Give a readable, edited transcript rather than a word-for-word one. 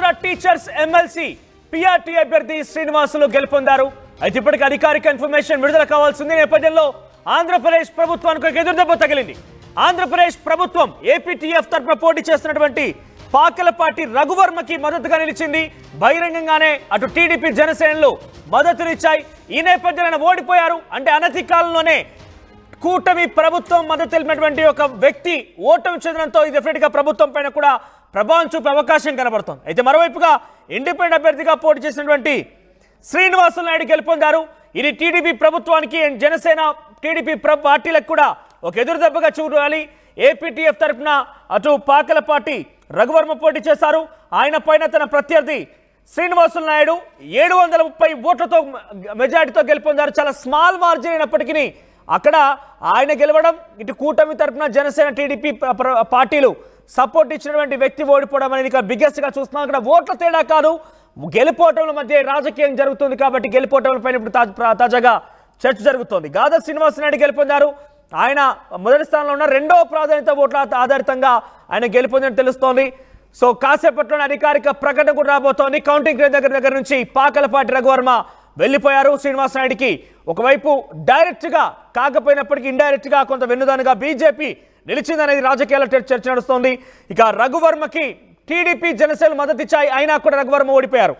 Andhra teachers MLC PRT అభ్యర్థి శ్రీనివాసులు గెలుపొందారు. అయితే ఇప్పటికి అధికారిక ఇన్ఫర్మేషన్ విడుదల కావాల్సింది. నేపథ్యంలో ఆంధ్రప్రదేశ్ ప్రభుత్వానికి ఒక ఎదురుదెబ్బ తగిలింది. ఆంధ్రప్రదేశ్ ప్రభుత్వం ఏపీటీఎఫ్ తరపున పోటీ చేస్తున్నటువంటి పాకలపాటి రఘువర్మకి మద్దతుగా నిలిచింది. బహిరంగంగానే అటు టీడీపీ జనసేనలు మద్దతునిచ్చాయి. ఈ నేపథ్యంలో ఓడిపోయారు. అంటే అనతి కాలంలోనే కూటమి ప్రభుత్వం మద్దతు తెలిపినటువంటి ఒక వ్యక్తి ఓటమి చెందడంతో ఇది డెఫినెట్గా ప్రభుత్వం పైన కూడా ప్రభావం చూపే అవకాశం కనబడుతోంది. అయితే మరోవైపుగా ఇండిపెండెంట్ అభ్యర్థిగా పోటీ చేసినటువంటి శ్రీనివాసులు నాయుడు గెలుపొందారు. ఇది టీడీపీ ప్రభుత్వానికి అండ్ జనసేన టీడీపీ పార్టీలకు కూడా ఒక ఎదురుదెబ్బగా చూడాలి. ఏపీటీఎఫ్ తరఫున అటు పాకలపాటి రఘువర్మ పోటీ చేశారు. ఆయన పైన తన ప్రత్యర్థి శ్రీనివాసులు నాయుడు 730 ఓట్లతో మెజారిటీతో గెలుపొందారు. చాలా స్మాల్ మార్జిన్ అయినప్పటికీ అక్కడ ఆయన గెలవడం, ఇటు కూటమి తరఫున జనసేన టీడీపీ పార్టీలు సపోర్ట్ ఇచ్చినటువంటి వ్యక్తి ఓడిపోవడం అనేది ఇక బిగ్గెస్ట్ గా చూస్తున్నాం. అక్కడ ఓట్ల తేడా కాదు, గెలుపోవటంల మధ్య రాజకీయం జరుగుతుంది. కాబట్టి గెలుపోవటం పైన ఇప్పుడు తాజాగా చర్చ జరుగుతోంది. గాదా శ్రీనివాస నాయుడు గెలుపొందారు. ఆయన మొదటి స్థానంలో ఉన్న రెండవ ప్రాధాన్యత ఓట్ల ఆధారితంగా ఆయన గెలుపొందని తెలుస్తోంది. సో కాసేపట్లోనే అధికారిక ప్రకటన కూడా రాబోతోంది. కౌంటింగ్ దగ్గర నుంచి పాకలపాటి రఘువర్మ వెళ్ళిపోయారు. శ్రీనివాస నాయుడికి ఒకవైపు డైరెక్ట్ గా కాకపోయినప్పటికీ ఇండైరెక్ట్ గా కొంత వెన్నుదానుగా బీజేపీ నిలిచిందనేది రాజకీయాల చర్చ నడుస్తోంది. ఇక రఘువర్మకి టీడీపీ జనసేన మద్దతు ఇచ్చాయి. అయినా కూడా రఘువర్మ ఓడిపోయారు.